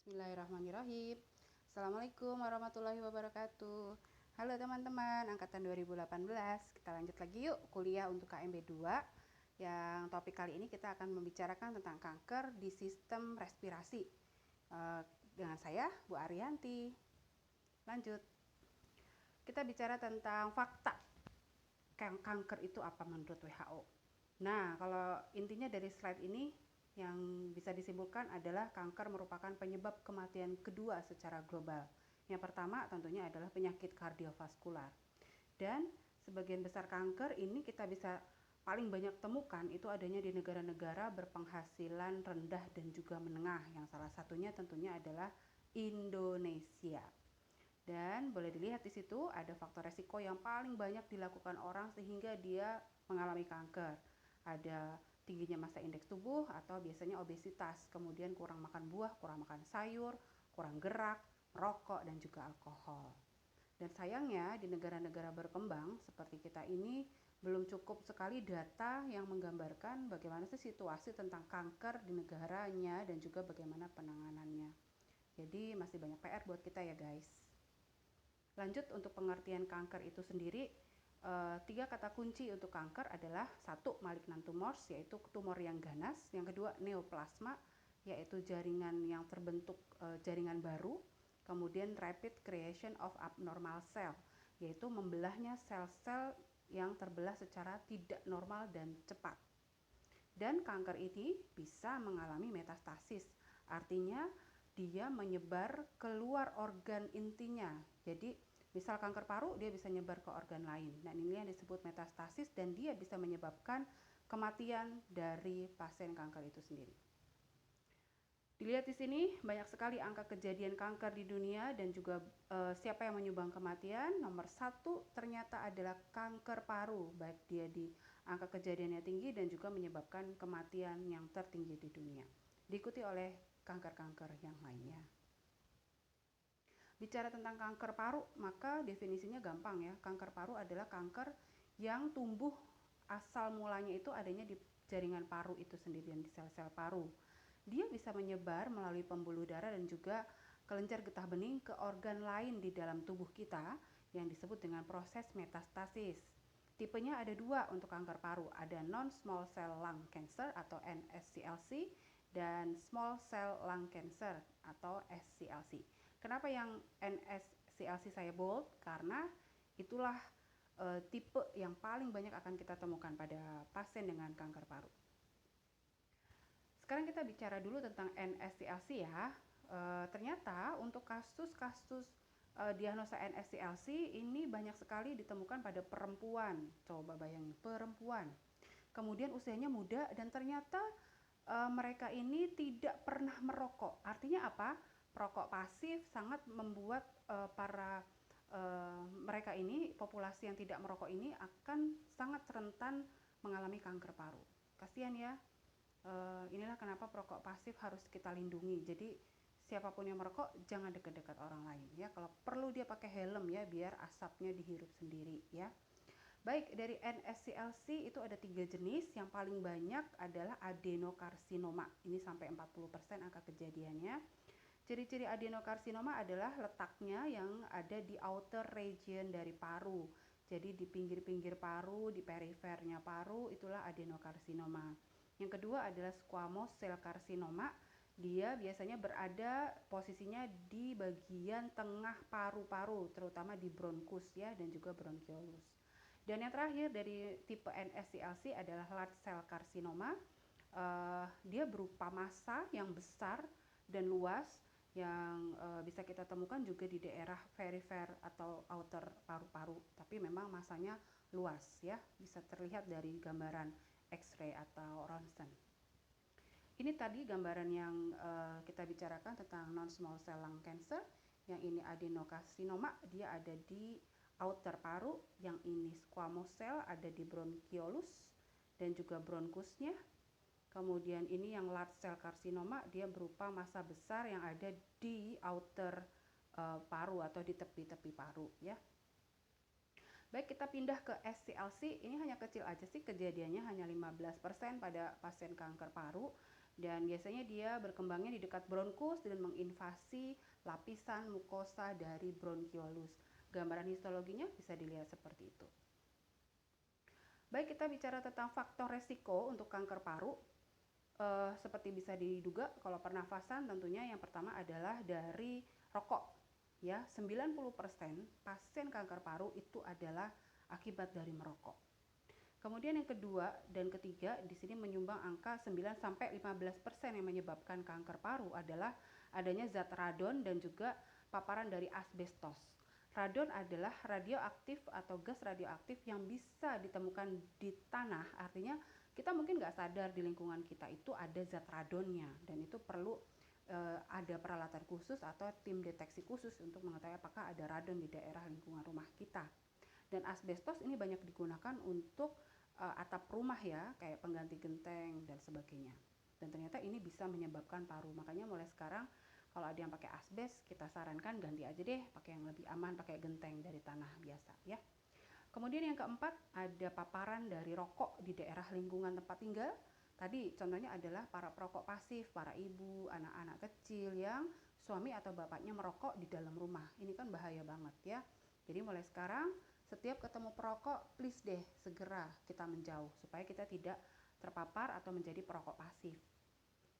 Bismillahirrahmanirrahim. Assalamualaikum warahmatullahi wabarakatuh. Halo teman-teman, angkatan 2018. Kita lanjut lagi yuk kuliah untuk KMB 2. Yang topik kali ini kita akan membicarakan tentang kanker di sistem respirasi. Dengan saya, Bu Arianti. Lanjut. Kita bicara tentang fakta. Kanker itu apa menurut WHO. Nah, kalau intinya dari slide ini, yang bisa disimpulkan adalah kanker merupakan penyebab kematian kedua secara global. Yang pertama tentunya adalah penyakit kardiovaskular. Dan sebagian besar kanker ini kita bisa paling banyak temukan itu adanya di negara-negara berpenghasilan rendah dan juga menengah. Yang salah satunya tentunya adalah Indonesia. Dan boleh dilihat di situ ada faktor resiko yang paling banyak dilakukan orang sehingga dia mengalami kanker. Ada tingginya massa indeks tubuh atau biasanya obesitas, kemudian kurang makan buah, kurang makan sayur, kurang gerak, merokok, dan juga alkohol. Dan sayangnya di negara-negara berkembang seperti kita ini belum cukup sekali data yang menggambarkan bagaimana sih situasi tentang kanker di negaranya dan juga bagaimana penanganannya. Jadi masih banyak PR buat kita ya guys. Lanjut untuk pengertian kanker itu sendiri, 3 kata kunci untuk kanker adalah 1. Malignant tumors, yaitu tumor yang ganas. Yang kedua neoplasma, yaitu jaringan yang terbentuk jaringan baru. Kemudian rapid creation of abnormal cell, yaitu membelahnya sel-sel yang terbelah secara tidak normal dan cepat. Dan kanker ini bisa mengalami metastasis, artinya dia menyebar keluar organ intinya. Jadi misal kanker paru, dia bisa nyebar ke organ lain. Dan ini yang disebut metastasis dan dia bisa menyebabkan kematian dari pasien kanker itu sendiri. Dilihat di sini banyak sekali angka kejadian kanker di dunia dan juga siapa yang menyumbang kematian. Nomor 1 ternyata adalah kanker paru, baik dia di angka kejadiannya tinggi dan juga menyebabkan kematian yang tertinggi di dunia. Diikuti oleh kanker-kanker yang lainnya. Bicara tentang kanker paru, maka definisinya gampang ya. Kanker paru adalah kanker yang tumbuh asal mulanya itu adanya di jaringan paru itu sendiri dan di sel-sel paru. Dia bisa menyebar melalui pembuluh darah dan juga kelenjar getah bening ke organ lain di dalam tubuh kita yang disebut dengan proses metastasis. Tipenya ada 2 untuk kanker paru, ada non-small cell lung cancer atau NSCLC dan small cell lung cancer atau SCLC. Kenapa yang NSCLC saya bold? Karena itulah tipe yang paling banyak akan kita temukan pada pasien dengan kanker paru. Sekarang kita bicara dulu tentang NSCLC ya. Ternyata untuk kasus-kasus diagnosa NSCLC ini banyak sekali ditemukan pada perempuan. Coba bayangin, perempuan. Kemudian usianya muda dan ternyata mereka ini tidak pernah merokok. Artinya apa? Perokok pasif sangat membuat mereka ini, populasi yang tidak merokok ini akan sangat rentan mengalami kanker paru. Kasihan ya. Inilah kenapa perokok pasif harus kita lindungi. Jadi siapapun yang merokok jangan dekat-dekat orang lain ya. Kalau perlu dia pakai helm ya biar asapnya dihirup sendiri ya. Baik, dari NSCLC itu ada 3 jenis. Yang paling banyak adalah adenokarsinoma. Ini sampai 40% angka kejadiannya. Ciri-ciri adenokarsinoma adalah letaknya yang ada di outer region dari paru. Jadi di pinggir-pinggir paru, di perifernya paru, itulah adenokarsinoma. Yang kedua adalah squamous cell carcinoma. Dia biasanya berada posisinya di bagian tengah paru-paru, terutama di bronkus ya dan juga bronchiolus. Dan yang terakhir dari tipe NSCLC adalah large cell carcinoma. Dia berupa massa yang besar dan luas yang bisa kita temukan juga di daerah perifer atau outer paru-paru. Tapi memang massanya luas ya, bisa terlihat dari gambaran X-ray atau ronsen. Ini tadi gambaran yang kita bicarakan tentang non-small cell lung cancer. Yang ini adenokarsinoma, dia ada di outer paru. Yang ini squamous cell ada di bronchiolus dan juga bronkusnya. Kemudian ini yang large cell carcinoma, dia berupa massa besar yang ada di outer paru atau di tepi-tepi paru ya. Baik, kita pindah ke SCLC. Ini hanya kecil aja sih, kejadiannya hanya 15% pada pasien kanker paru. Dan biasanya dia berkembangnya di dekat bronkus dan menginvasi lapisan mukosa dari bronkiolus. Gambaran histologinya bisa dilihat seperti itu. Baik, kita bicara tentang faktor resiko untuk kanker paru. Seperti bisa diduga, kalau pernafasan tentunya yang pertama adalah dari rokok. Ya, 90% pasien kanker paru itu adalah akibat dari merokok. Kemudian yang kedua dan ketiga di sini menyumbang angka 9 sampai 15% yang menyebabkan kanker paru adalah adanya zat radon dan juga paparan dari asbestos. Radon adalah radioaktif atau gas radioaktif yang bisa ditemukan di tanah, artinya kita mungkin nggak sadar di lingkungan kita itu ada zat radonnya, dan itu perlu ada peralatan khusus atau tim deteksi khusus untuk mengetahui apakah ada radon di daerah lingkungan rumah kita. Dan asbestos ini banyak digunakan untuk atap rumah ya, kayak pengganti genteng dan sebagainya. Dan ternyata ini bisa menyebabkan paru. Makanya mulai sekarang kalau ada yang pakai asbes, kita sarankan ganti aja deh, pakai yang lebih aman, pakai genteng dari tanah biasa ya. Kemudian yang keempat, ada paparan dari rokok di daerah lingkungan tempat tinggal. Tadi contohnya adalah para perokok pasif, para ibu, anak-anak kecil yang suami atau bapaknya merokok di dalam rumah. Ini kan bahaya banget ya. Jadi mulai sekarang setiap ketemu perokok, please deh segera kita menjauh supaya kita tidak terpapar atau menjadi perokok pasif.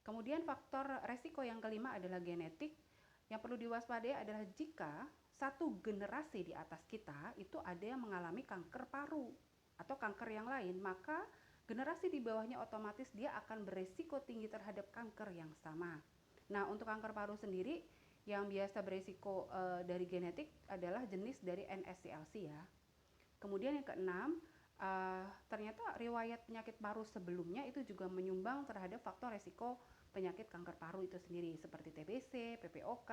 Kemudian faktor resiko yang kelima adalah genetik. Yang perlu diwaspadai adalah jika satu generasi di atas kita itu ada yang mengalami kanker paru atau kanker yang lain, maka generasi di bawahnya otomatis dia akan beresiko tinggi terhadap kanker yang sama. Nah, untuk kanker paru sendiri yang biasa beresiko dari genetik adalah jenis dari NSCLC ya. Kemudian yang keenam, ternyata riwayat penyakit paru sebelumnya itu juga menyumbang terhadap faktor resiko penyakit kanker paru itu sendiri seperti TBC, PPOK,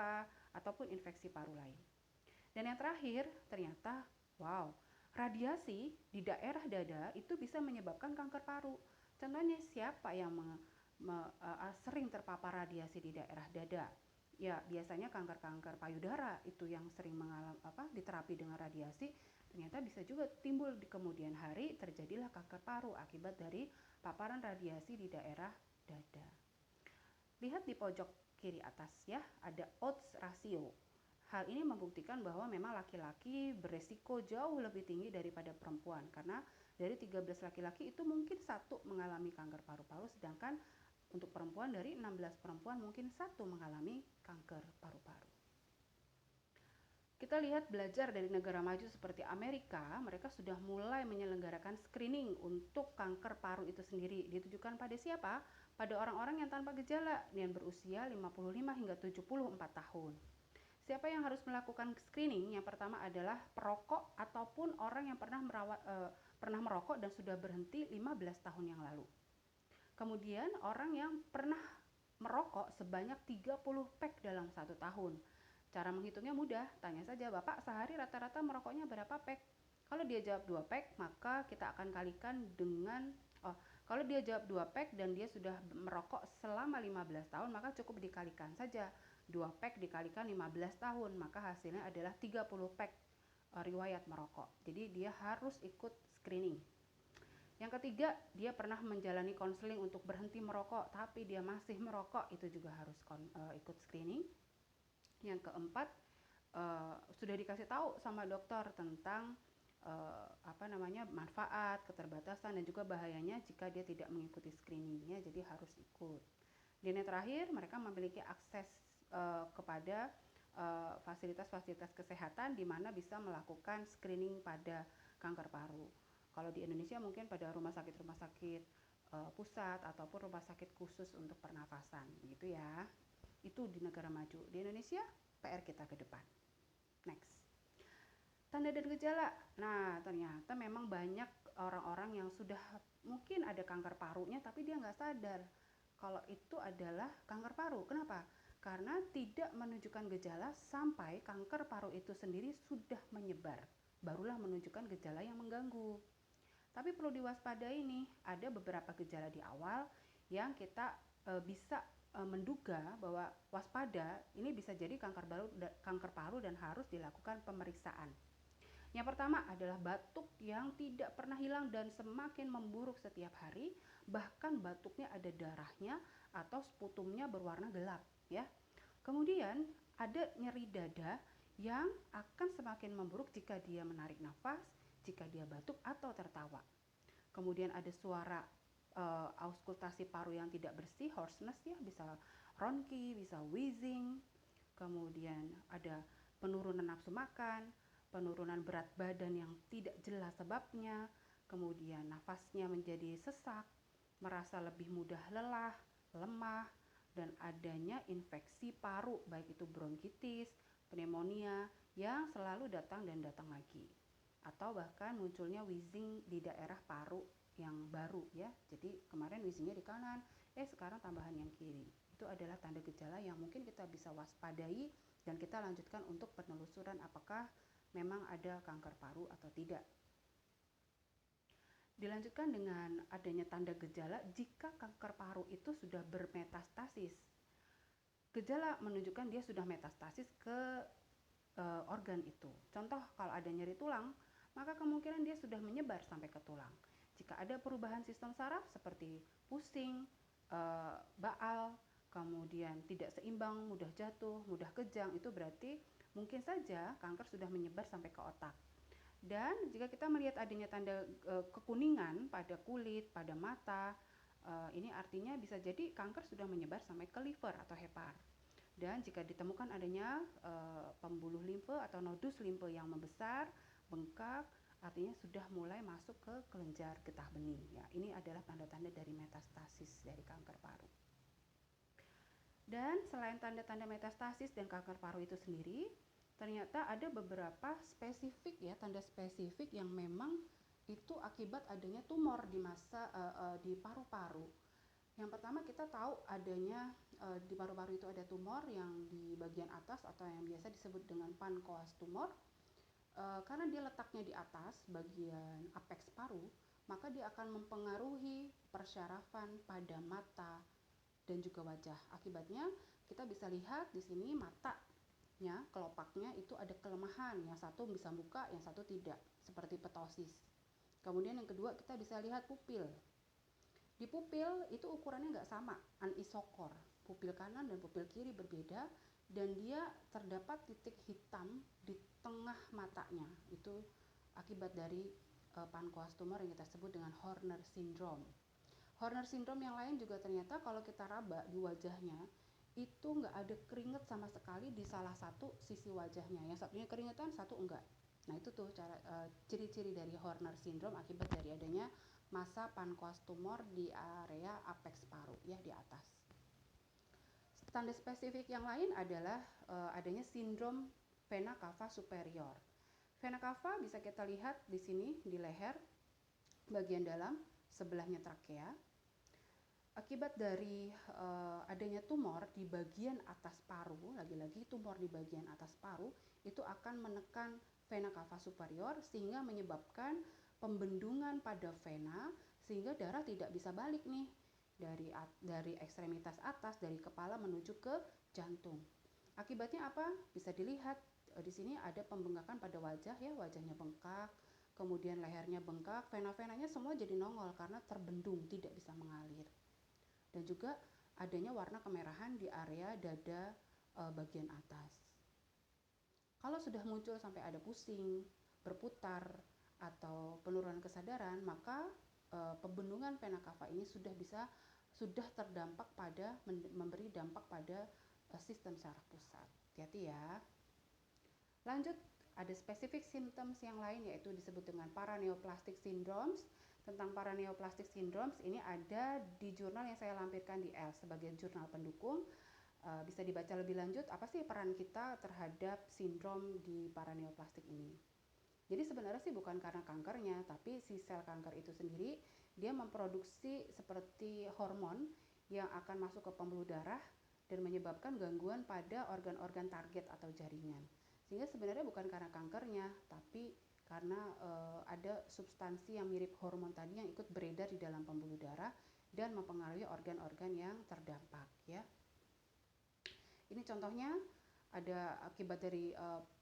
ataupun infeksi paru lain. Dan yang terakhir, ternyata wow, radiasi di daerah dada itu bisa menyebabkan kanker paru. Contohnya siapa yang sering terpapar radiasi di daerah dada? Ya, biasanya kanker-kanker payudara itu yang sering diterapi dengan radiasi, ternyata bisa juga timbul di kemudian hari terjadilah kanker paru akibat dari paparan radiasi di daerah dada. Lihat di pojok kiri atas ya, ada odds ratio. Hal ini membuktikan bahwa memang laki-laki beresiko jauh lebih tinggi daripada perempuan, karena dari 13 laki-laki itu mungkin satu mengalami kanker paru-paru, sedangkan untuk perempuan dari 16 perempuan mungkin satu mengalami kanker paru-paru. Kita lihat belajar dari negara maju seperti Amerika, mereka sudah mulai menyelenggarakan screening untuk kanker paru itu sendiri. Ditujukan pada siapa? Pada orang-orang yang tanpa gejala dan berusia 55 hingga 74 tahun. Siapa yang harus melakukan screening? Yang pertama adalah perokok ataupun orang yang pernah merokok dan sudah berhenti 15 tahun yang lalu. Kemudian orang yang pernah merokok sebanyak 30 pack dalam 1 tahun. Cara menghitungnya mudah, tanya saja, Bapak sehari rata-rata merokoknya berapa pack? Kalau dia jawab 2 pack, maka kita akan kalikan dengan kalau dia jawab 2 pack dan dia sudah merokok selama 15 tahun, maka cukup dikalikan saja. 2 pack dikalikan 15 tahun, maka hasilnya adalah 30 pack riwayat merokok. Jadi dia harus ikut screening. Yang ketiga, dia pernah menjalani konseling untuk berhenti merokok, tapi dia masih merokok, itu juga harus ikut screening. Yang keempat, sudah dikasih tahu sama dokter tentang manfaat, keterbatasan, dan juga bahayanya jika dia tidak mengikuti screeningnya, jadi harus ikut. Dan yang terakhir, mereka memiliki akses kepada fasilitas-fasilitas kesehatan di mana bisa melakukan screening pada kanker paru. Kalau di Indonesia mungkin pada rumah sakit pusat ataupun rumah sakit khusus untuk pernafasan, gitu ya. Itu di negara maju. Di Indonesia, PR kita ke depan. Next. Tanda dan gejala. Nah, ternyata memang banyak orang-orang yang sudah mungkin ada kanker parunya, tapi dia nggak sadar kalau itu adalah kanker paru. Kenapa? Karena tidak menunjukkan gejala sampai kanker paru itu sendiri sudah menyebar. Barulah menunjukkan gejala yang mengganggu. Tapi perlu diwaspadai nih, ada beberapa gejala di awal yang kita bisa menduga bahwa waspada ini bisa jadi kanker paru dan harus dilakukan pemeriksaan. Yang pertama adalah batuk yang tidak pernah hilang dan semakin memburuk setiap hari, bahkan batuknya ada darahnya atau sputumnya berwarna gelap ya. Kemudian ada nyeri dada yang akan semakin memburuk jika dia menarik nafas, jika dia batuk atau tertawa. Kemudian ada suara auskultasi paru yang tidak bersih, hoarseness ya, bisa ronki, bisa wheezing. Kemudian ada penurunan nafsu makan, penurunan berat badan yang tidak jelas sebabnya, kemudian nafasnya menjadi sesak, merasa lebih mudah lelah, lemah, dan adanya infeksi paru, baik itu bronkitis, pneumonia yang selalu datang dan datang lagi. Atau bahkan munculnya wheezing di daerah paru yang baru ya. Jadi kemarin wheezingnya di kanan, sekarang tambahan yang kiri. Itu adalah tanda gejala yang mungkin kita bisa waspadai dan kita lanjutkan untuk penelusuran apakah memang ada kanker paru atau tidak. Dilanjutkan dengan adanya tanda gejala jika kanker paru itu sudah bermetastasis. Gejala menunjukkan dia sudah metastasis ke organ itu. Contoh, kalau ada nyeri tulang, maka kemungkinan dia sudah menyebar sampai ke tulang. Jika ada perubahan sistem saraf seperti pusing, baal, kemudian tidak seimbang, mudah jatuh, mudah kejang, itu berarti mungkin saja kanker sudah menyebar sampai ke otak. Dan jika kita melihat adanya tanda kekuningan pada kulit, pada mata, ini artinya bisa jadi kanker sudah menyebar sampai ke liver atau hepar. Dan jika ditemukan adanya pembuluh limfe atau nodus limfe yang membesar, bengkak, artinya sudah mulai masuk ke kelenjar getah bening. Ya, ini adalah tanda-tanda dari metastasis dari kanker paru. Dan selain tanda-tanda metastasis dan kanker paru itu sendiri, ternyata ada beberapa spesifik ya, tanda spesifik yang memang itu akibat adanya tumor di di paru-paru. Yang pertama kita tahu adanya di paru-paru itu ada tumor yang di bagian atas atau yang biasa disebut dengan pankoas tumor. Karena dia letaknya di atas bagian apex paru, maka dia akan mempengaruhi persyarafan pada mata dan juga wajah. Akibatnya kita bisa lihat di sini matanya, kelopaknya itu ada kelemahan, yang satu bisa buka, yang satu tidak, seperti ptosis. Kemudian yang kedua kita bisa lihat pupil. Di pupil itu ukurannya nggak sama, anisokor. Pupil kanan dan pupil kiri berbeda dan dia terdapat titik hitam di tengah matanya. Itu akibat dari pankoas tumor yang kita sebut dengan Horner syndrome. Horner syndrome yang lain juga ternyata kalau kita raba di wajahnya itu nggak ada keringat sama sekali di salah satu sisi wajahnya. Yang satunya keringetan, satu enggak. Nah itu tuh ciri-ciri dari Horner syndrome akibat dari adanya massa pankoas tumor di area apex paru ya, di atas. Tanda spesifik yang lain adalah adanya sindrom vena cava superior. Vena cava bisa kita lihat di sini di leher bagian dalam sebelahnya trakea. Akibat dari adanya tumor di bagian atas paru, lagi-lagi tumor di bagian atas paru itu akan menekan vena cava superior sehingga menyebabkan pembendungan pada vena sehingga darah tidak bisa balik nih dari ekstremitas atas, dari kepala menuju ke jantung. Akibatnya apa? Bisa dilihat di sini ada pembengkakan pada wajah ya, wajahnya bengkak, kemudian lehernya bengkak, vena-venanya semua jadi nongol karena terbendung, tidak bisa mengalir. Dan juga adanya warna kemerahan di area dada bagian atas. Kalau sudah muncul sampai ada pusing, berputar, atau penurunan kesadaran, maka pembendungan vena cava ini sudah terdampak pada memberi dampak pada sistem saraf pusat. Hati-hati ya. Lanjut, ada spesifik symptoms yang lain yaitu disebut dengan paraneoplastic syndromes. Tentang paraneoplastic syndromes ini ada di jurnal yang saya lampirkan di L sebagai jurnal pendukung. Bisa dibaca lebih lanjut apa sih peran kita terhadap sindrom di paraneoplastik ini. Jadi sebenarnya sih bukan karena kankernya, tapi si sel kanker itu sendiri dia memproduksi seperti hormon yang akan masuk ke pembuluh darah dan menyebabkan gangguan pada organ-organ target atau jaringan. Sehingga sebenarnya bukan karena kankernya, tapi karena ada substansi yang mirip hormon tadi yang ikut beredar di dalam pembuluh darah dan mempengaruhi organ-organ yang terdampak ya. Ini contohnya ada akibat dari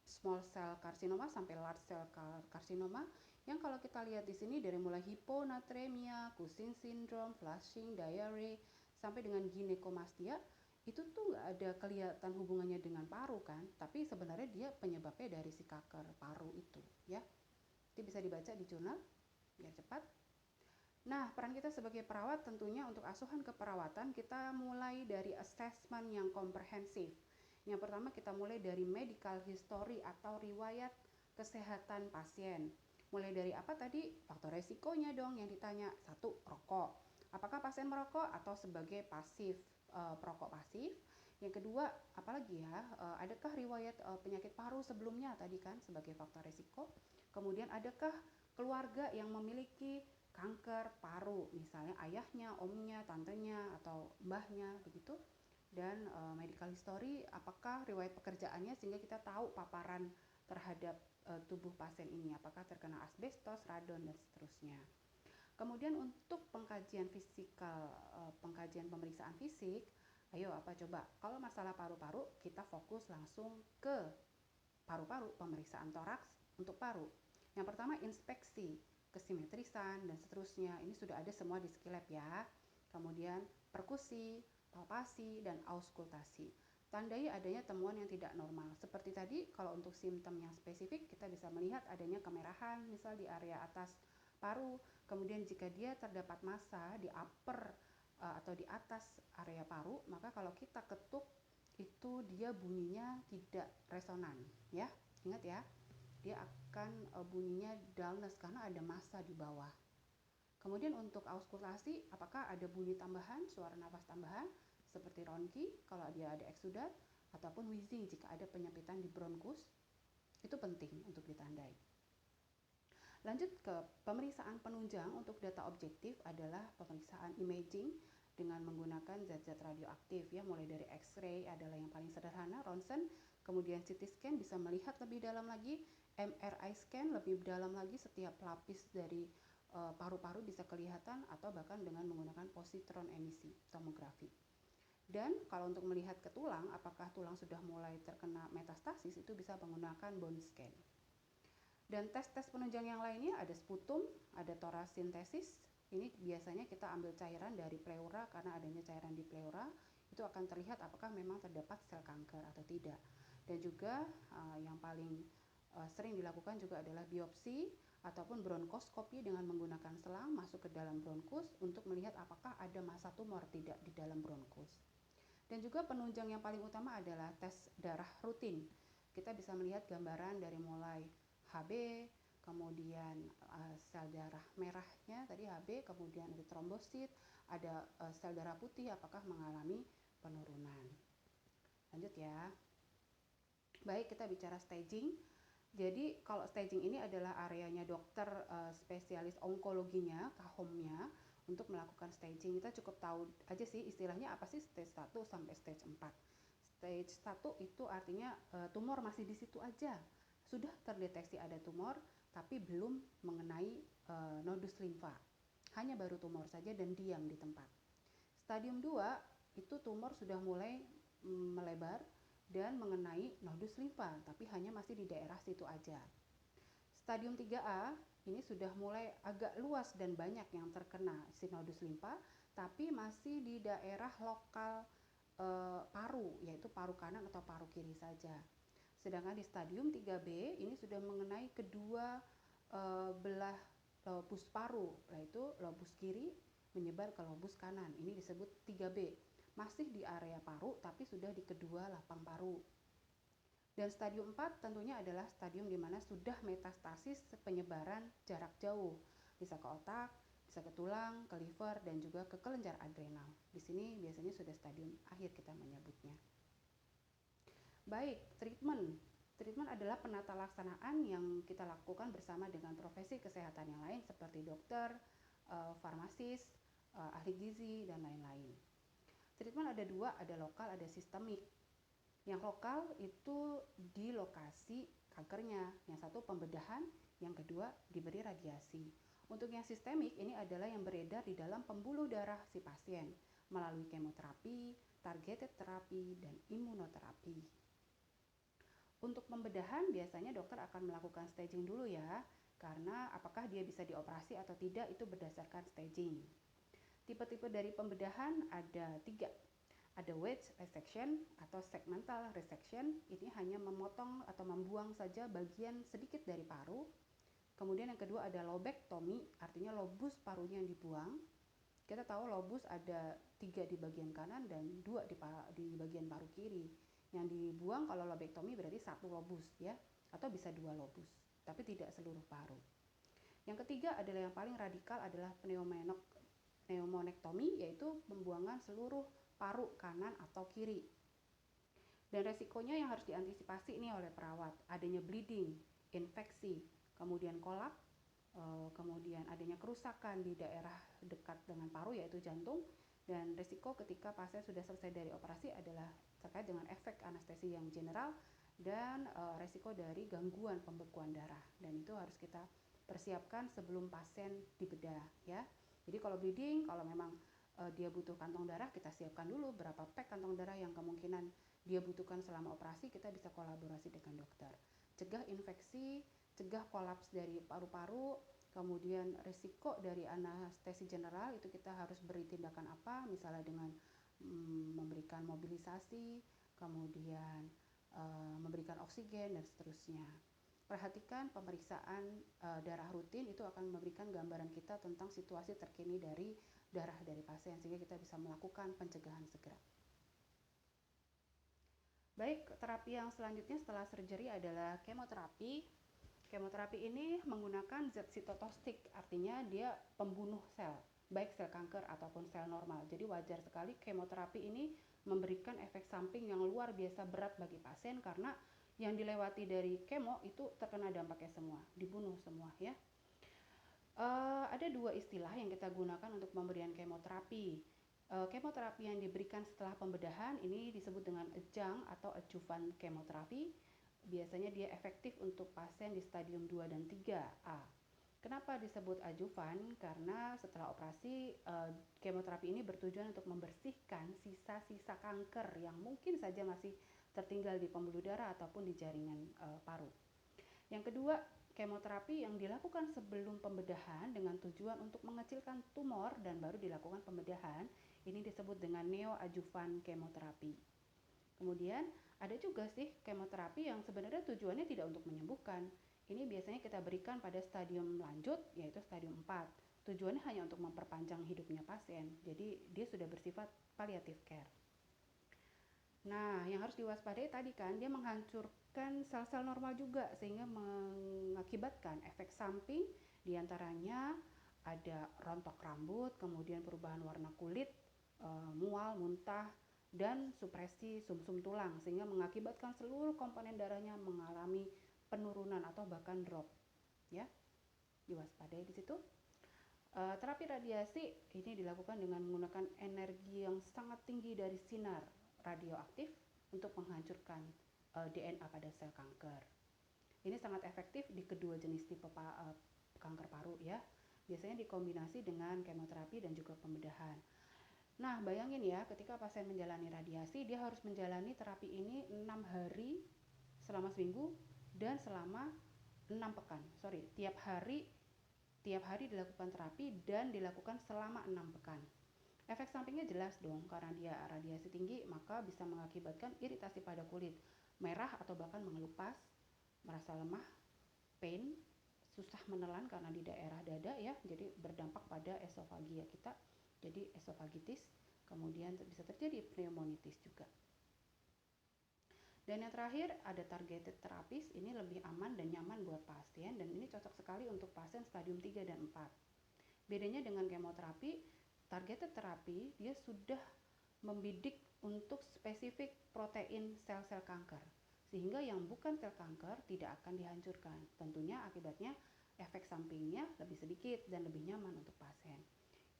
small cell carcinoma sampai large cell carcinoma, yang kalau kita lihat di sini dari mulai hiponatremia, Cushing syndrome, flushing, diare, sampai dengan ginekomastia, itu tuh nggak ada kelihatan hubungannya dengan paru kan, tapi sebenarnya dia penyebabnya dari si kanker paru itu ya. Itu bisa dibaca di jurnal biar cepat. Nah, peran kita sebagai perawat tentunya untuk asuhan keperawatan kita mulai dari assessment yang komprehensif. Yang pertama kita mulai dari medical history atau riwayat kesehatan pasien. Mulai dari apa tadi? Faktor resikonya dong yang ditanya. Satu, rokok. Apakah pasien merokok atau sebagai pasif, perokok pasif? Yang kedua, apalagi ya, adakah riwayat penyakit paru sebelumnya tadi kan sebagai faktor resiko? Kemudian adakah keluarga yang memiliki kanker paru, misalnya ayahnya, omnya, tantenya, atau mbahnya begitu. Dan medical history, apakah riwayat pekerjaannya sehingga kita tahu paparan terhadap tubuh pasien ini, apakah terkena asbestos, radon, dan seterusnya. Kemudian untuk pengkajian fisikal, pengkajian pemeriksaan fisik, ayo apa coba, kalau masalah paru-paru kita fokus langsung ke paru-paru, pemeriksaan toraks untuk paru. Yang pertama inspeksi, kesimetrisan, dan seterusnya. Ini sudah ada semua di Skilab ya. Kemudian perkusi, palpasi, dan auskultasi. Tandai adanya temuan yang tidak normal. Seperti tadi, kalau untuk simptom yang spesifik, kita bisa melihat adanya kemerahan, misal di area atas paru. Kemudian jika dia terdapat massa di upper atau di atas area paru, maka kalau kita ketuk, itu dia bunyinya tidak resonan. Ya, ingat ya. Dia akan bunyinya dullness karena ada massa di bawah. Kemudian untuk auskultasi, apakah ada bunyi tambahan, suara nafas tambahan seperti ronki kalau dia ada eksudat, ataupun wheezing jika ada penyempitan di bronkus, itu penting untuk ditandai. Lanjut ke pemeriksaan penunjang untuk data objektif adalah pemeriksaan imaging dengan menggunakan zat-zat radioaktif ya, mulai dari X-ray adalah yang paling sederhana, ronsen, kemudian CT scan bisa melihat lebih dalam lagi, MRI scan lebih dalam lagi, setiap lapis dari paru-paru bisa kelihatan, atau bahkan dengan menggunakan positron emisi tomografi. Dan kalau untuk melihat ke tulang, apakah tulang sudah mulai terkena metastasis, itu bisa menggunakan bone scan. Dan tes-tes penunjang yang lainnya ada sputum, ada torasintesis. Ini biasanya kita ambil cairan dari pleura, karena adanya cairan di pleura itu akan terlihat apakah memang terdapat sel kanker atau tidak. Dan juga yang paling sering dilakukan juga adalah biopsi ataupun bronkoskopi dengan menggunakan selang masuk ke dalam bronkus untuk melihat apakah ada massa tumor tidak di dalam bronkus. Dan juga penunjang yang paling utama adalah tes darah rutin. Kita bisa melihat gambaran dari mulai HB, kemudian sel darah merahnya tadi HB, kemudian ada trombosit, ada sel darah putih apakah mengalami penurunan. Lanjut ya. Baik, kita bicara staging. Jadi kalau staging ini adalah areanya dokter spesialis onkologinya, kahomnya, untuk melakukan staging. Kita cukup tahu aja sih istilahnya apa sih stage 1 sampai stage 4. Stage 1 itu artinya tumor masih di situ aja. Sudah terdeteksi ada tumor tapi belum mengenai nodus limfa. Hanya baru tumor saja dan diam di tempat. Stadium 2 itu tumor sudah mulai melebar dan mengenai nodus limfa, tapi hanya masih di daerah situ aja. Stadium 3A ini sudah mulai agak luas dan banyak yang terkena si nodus limfa, tapi masih di daerah lokal paru, yaitu paru kanan atau paru kiri saja. Sedangkan di stadium 3B ini sudah mengenai kedua belah lobus paru, yaitu lobus kiri menyebar ke lobus kanan. Ini disebut 3B. Masih di area paru tapi sudah di kedua lapang paru. Dan stadium 4 tentunya adalah stadium di mana sudah metastasis penyebaran jarak jauh, bisa ke otak, bisa ke tulang, ke liver, dan juga ke kelenjar adrenal. Di sini biasanya sudah stadium akhir kita menyebutnya. Baik, treatment. Treatment adalah penata laksanaan yang kita lakukan bersama dengan profesi kesehatan yang lain seperti dokter, farmasis, ahli gizi, dan lain-lain. Treatment ada dua, ada lokal, ada sistemik. Yang lokal itu di lokasi kankernya, yang satu pembedahan, yang kedua diberi radiasi. Untuk yang sistemik ini adalah yang beredar di dalam pembuluh darah si pasien melalui kemoterapi, targeted terapi, dan imunoterapi. Untuk pembedahan biasanya dokter akan melakukan staging dulu ya, karena apakah dia bisa dioperasi atau tidak itu berdasarkan staging. Tipe-tipe dari pembedahan ada 3. Ada wedge resection atau segmental resection, ini hanya memotong atau membuang saja bagian sedikit dari paru. Kemudian yang kedua ada lobectomy, artinya lobus parunya yang dibuang. Kita tahu lobus ada 3 di bagian kanan dan 2 di bagian paru kiri. Yang dibuang kalau lobectomy berarti 1 lobus ya, atau bisa 2 lobus, tapi tidak seluruh paru. Yang ketiga adalah yang paling radikal adalah pneumonektomi, yaitu pembuangan seluruh paru kanan atau kiri. Dan resikonya yang harus diantisipasi ini oleh perawat, adanya bleeding, infeksi, kemudian kolap, kemudian adanya kerusakan di daerah dekat dengan paru yaitu jantung, dan risiko ketika pasien sudah selesai dari operasi adalah terkait dengan efek anestesi yang general dan risiko dari gangguan pembekuan darah, dan itu harus kita persiapkan sebelum pasien dibedah ya. Jadi kalau bleeding, kalau memang dia butuh kantong darah, kita siapkan dulu berapa pack kantong darah yang kemungkinan dia butuhkan selama operasi, kita bisa kolaborasi dengan dokter. Cegah infeksi, cegah kolaps dari paru-paru, kemudian risiko dari anestesi general itu kita harus beri tindakan apa, misalnya dengan memberikan mobilisasi, kemudian memberikan oksigen dan seterusnya. Perhatikan pemeriksaan darah rutin, itu akan memberikan gambaran kita tentang situasi terkini dari darah dari pasien sehingga kita bisa melakukan pencegahan segera. Baik, terapi yang selanjutnya setelah surgery adalah kemoterapi. Kemoterapi ini menggunakan zat sitotoksit, artinya dia pembunuh sel, baik sel kanker ataupun sel normal. Jadi wajar sekali kemoterapi ini memberikan efek samping yang luar biasa berat bagi pasien karena yang dilewati dari kemo itu terkena dampaknya semua, dibunuh semua ya. Ada 2 istilah yang kita gunakan untuk pemberian kemoterapi. Kemoterapi yang diberikan setelah pembedahan ini disebut dengan adjunct atau adjuvant kemoterapi. Biasanya dia efektif untuk pasien di stadium 2 dan 3A. Kenapa disebut adjuvan? Karena setelah operasi, kemoterapi ini bertujuan untuk membersihkan sisa-sisa kanker yang mungkin saja masih tertinggal di pembuluh darah ataupun di jaringan paru. Yang kedua, kemoterapi yang dilakukan sebelum pembedahan dengan tujuan untuk mengecilkan tumor dan baru dilakukan pembedahan, ini disebut dengan neoadjuvan kemoterapi. Kemudian ada juga sih kemoterapi yang sebenarnya tujuannya tidak untuk menyembuhkan. Ini biasanya kita berikan pada stadium lanjut, yaitu stadium 4. Tujuannya hanya untuk memperpanjang hidupnya pasien. Jadi dia sudah bersifat palliative care. Nah, yang harus diwaspadai tadi kan, dia menghancurkan sel-sel normal juga sehingga mengakibatkan efek samping, diantaranya ada rontok rambut, kemudian perubahan warna kulit, mual, muntah, dan supresi sumsum tulang sehingga mengakibatkan seluruh komponen darahnya mengalami penurunan atau bahkan drop. Ya, diwaspadai di situ. Terapi radiasi ini dilakukan dengan menggunakan energi yang sangat tinggi dari sinar radioaktif untuk menghancurkan DNA pada sel kanker. Ini sangat efektif di kedua jenis tipe kanker paru ya. Biasanya dikombinasi dengan kemoterapi dan juga pembedahan. Nah, bayangin ya, ketika pasien menjalani radiasi, dia harus menjalani terapi ini 6 hari selama seminggu dan selama 6 pekan. Tiap hari dilakukan terapi dan dilakukan selama 6 pekan. Efek sampingnya jelas dong, karena dia radiasi tinggi maka bisa mengakibatkan iritasi pada kulit, merah atau bahkan mengelupas, merasa lemah, pain, susah menelan karena di daerah dada ya, jadi berdampak pada esofagia kita, jadi esofagitis, kemudian bisa terjadi pneumonitis juga. Dan yang terakhir ada targeted terapis, ini lebih aman dan nyaman buat pasien dan ini cocok sekali untuk pasien stadium 3 dan 4. Bedanya dengan kemoterapi, targeted terapi dia sudah membidik untuk spesifik protein sel-sel kanker sehingga yang bukan sel kanker tidak akan dihancurkan. Tentunya akibatnya efek sampingnya lebih sedikit dan lebih nyaman untuk pasien.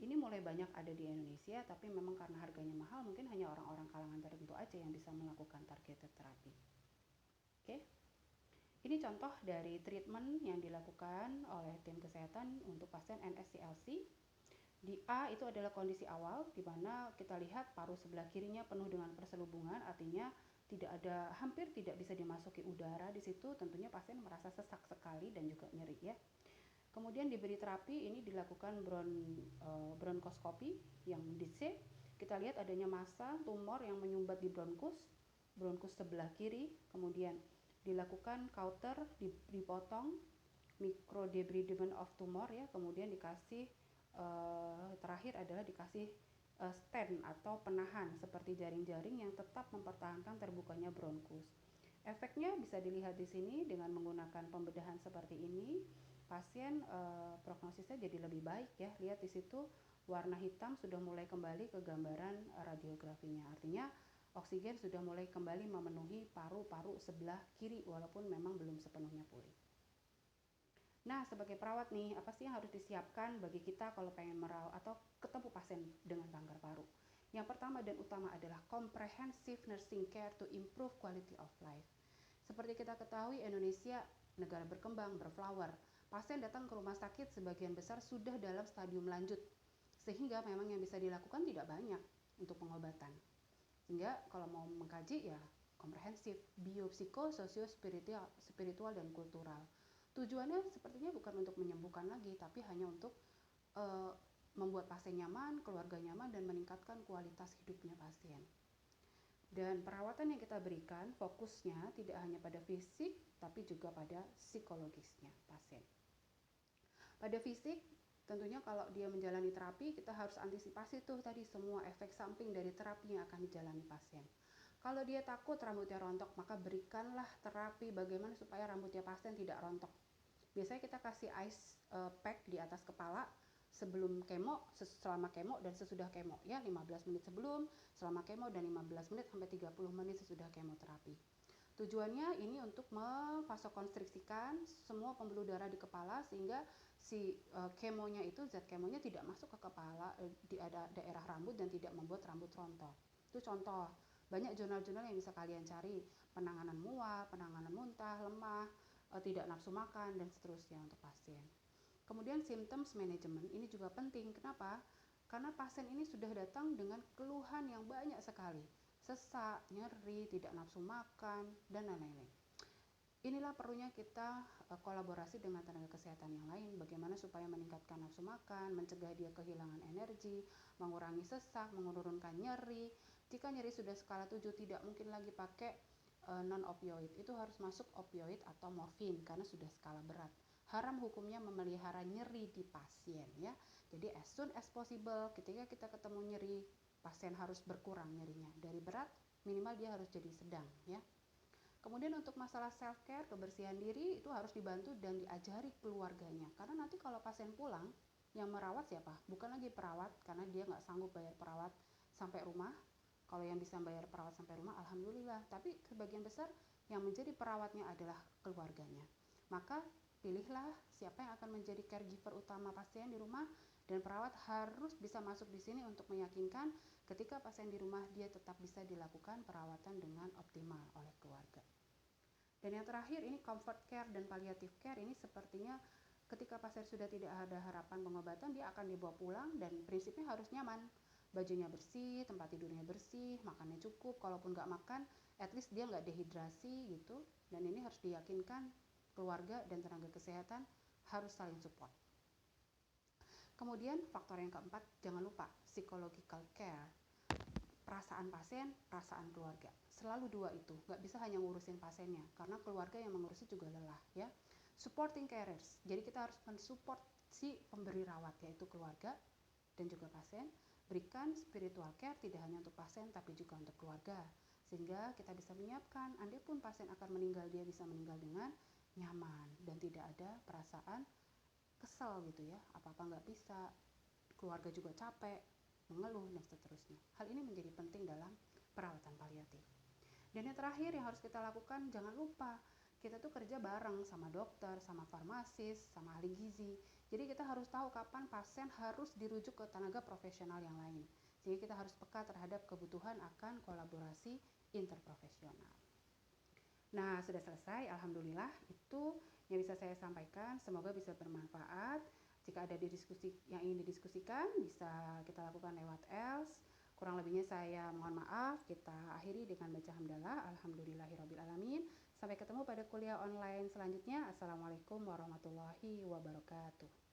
Ini mulai banyak ada di Indonesia, tapi memang karena harganya mahal mungkin hanya orang-orang kalangan tertentu aja yang bisa melakukan targeted terapi. Oke. Ini contoh dari treatment yang dilakukan oleh tim kesehatan untuk pasien NSCLC. Di A itu adalah kondisi awal di mana kita lihat paru sebelah kirinya penuh dengan perselubungan, artinya hampir tidak bisa dimasuki udara di situ, tentunya pasien merasa sesak sekali dan juga nyeri ya. Kemudian diberi terapi ini dilakukan bronkoskopi yang di C. Kita lihat adanya massa tumor yang menyumbat di bronkus sebelah kiri. Kemudian dilakukan cauter, dipotong microdebridement of tumor ya. Kemudian dikasih terakhir adalah dikasih stent atau penahan seperti jaring-jaring yang tetap mempertahankan terbukanya bronkus. Efeknya bisa dilihat di sini dengan menggunakan pembedahan seperti ini, pasien prognosisnya jadi lebih baik ya. Lihat di situ warna hitam sudah mulai kembali ke gambaran radiografinya. Artinya oksigen sudah mulai kembali memenuhi paru-paru sebelah kiri walaupun memang belum sepenuhnya pulih. Nah, sebagai perawat nih, apa sih yang harus disiapkan bagi kita kalau pengen merawat atau ketemu pasien dengan kanker paru? Yang pertama dan utama adalah comprehensive nursing care to improve quality of life. Seperti kita ketahui, Indonesia negara berkembang, berflower. Pasien datang ke rumah sakit sebagian besar sudah dalam stadium lanjut, sehingga memang yang bisa dilakukan tidak banyak untuk pengobatan. Sehingga kalau mau mengkaji ya komprehensif, biopsiko, sosio, spiritual dan kultural. Tujuannya sepertinya bukan untuk menyembuhkan lagi, tapi hanya untuk membuat pasien nyaman, keluarga nyaman, dan meningkatkan kualitas hidupnya pasien. Dan perawatan yang kita berikan fokusnya tidak hanya pada fisik, tapi juga pada psikologisnya pasien. Pada fisik, tentunya kalau dia menjalani terapi, kita harus antisipasi tuh tadi semua efek samping dari terapi yang akan dijalani pasien. Kalau dia takut rambutnya rontok, maka berikanlah terapi bagaimana supaya rambutnya pasien tidak rontok. Biasanya kita kasih ice pack di atas kepala sebelum kemo, selama kemo dan sesudah kemo ya, 15 menit sebelum, selama kemo, dan 15 menit sampai 30 menit sesudah kemoterapi. Tujuannya ini untuk memvasokonstriksikan semua pembuluh darah di kepala sehingga si kemonya itu, zat kemonya tidak masuk ke kepala di daerah rambut dan tidak membuat rambut rontok. Itu contoh. Banyak jurnal-jurnal yang bisa kalian cari, penanganan mual, penanganan muntah, lemah, tidak nafsu makan, dan seterusnya untuk pasien. Kemudian symptoms management ini juga penting. Kenapa? Karena pasien ini sudah datang dengan keluhan yang banyak sekali. Sesak, nyeri, tidak nafsu makan, dan lain-lain. Inilah perlunya kita kolaborasi dengan tenaga kesehatan yang lain, bagaimana supaya meningkatkan nafsu makan, mencegah dia kehilangan energi, mengurangi sesak, menurunkan nyeri. Jika nyeri sudah skala 7, tidak mungkin lagi pakai non-opioid, itu harus masuk opioid atau morfin karena sudah skala berat. Haram hukumnya memelihara nyeri di pasien ya. Jadi as soon as possible ketika kita ketemu nyeri, pasien harus berkurang nyerinya. Dari berat minimal dia harus jadi sedang ya. Kemudian untuk masalah self care, kebersihan diri itu harus dibantu dan diajari keluarganya. Karena nanti kalau pasien pulang, yang merawat siapa? Bukan lagi perawat karena dia nggak sanggup bayar perawat sampai rumah. Kalau yang bisa bayar perawat sampai rumah, alhamdulillah. Tapi sebagian besar yang menjadi perawatnya adalah keluarganya. Maka pilihlah siapa yang akan menjadi caregiver utama pasien di rumah, dan perawat harus bisa masuk di sini untuk meyakinkan ketika pasien di rumah dia tetap bisa dilakukan perawatan dengan optimal oleh keluarga. Dan yang terakhir ini comfort care dan palliative care, ini sepertinya ketika pasien sudah tidak ada harapan pengobatan, dia akan dibawa pulang dan prinsipnya harus nyaman. Bajunya bersih, tempat tidurnya bersih, makannya cukup, kalaupun nggak makan, at least dia nggak dehidrasi gitu. Dan ini harus diyakinkan keluarga dan tenaga kesehatan harus saling support. Kemudian faktor yang keempat, jangan lupa psychological care. Perasaan pasien, perasaan keluarga. Selalu dua itu, nggak bisa hanya ngurusin pasiennya, karena keluarga yang mengurusi juga lelah ya. Supporting carers, jadi kita harus mensupport si pemberi rawat, yaitu keluarga dan juga pasien. Berikan spiritual care tidak hanya untuk pasien tapi juga untuk keluarga, sehingga kita bisa menyiapkan andai pun pasien akan meninggal, dia bisa meninggal dengan nyaman dan tidak ada perasaan kesel gitu ya, apa-apa nggak bisa, keluarga juga capek, mengeluh, dan seterusnya. Hal ini menjadi penting dalam perawatan paliatif. Dan yang terakhir yang harus kita lakukan, jangan lupa kita tuh kerja bareng sama dokter, sama farmasis, sama ahli gizi. Jadi kita harus tahu kapan pasien harus dirujuk ke tenaga profesional yang lain. Sehingga kita harus peka terhadap kebutuhan akan kolaborasi interprofesional. Nah, sudah selesai, alhamdulillah. Itu yang bisa saya sampaikan, semoga bisa bermanfaat. Jika ada diskusi yang ingin didiskusikan, bisa kita lakukan lewat else Kurang lebihnya saya mohon maaf. Kita akhiri dengan baca hamdalah. Alhamdulillahirabbil alamin. Sampai ketemu pada kuliah online selanjutnya. Assalamualaikum warahmatullahi wabarakatuh.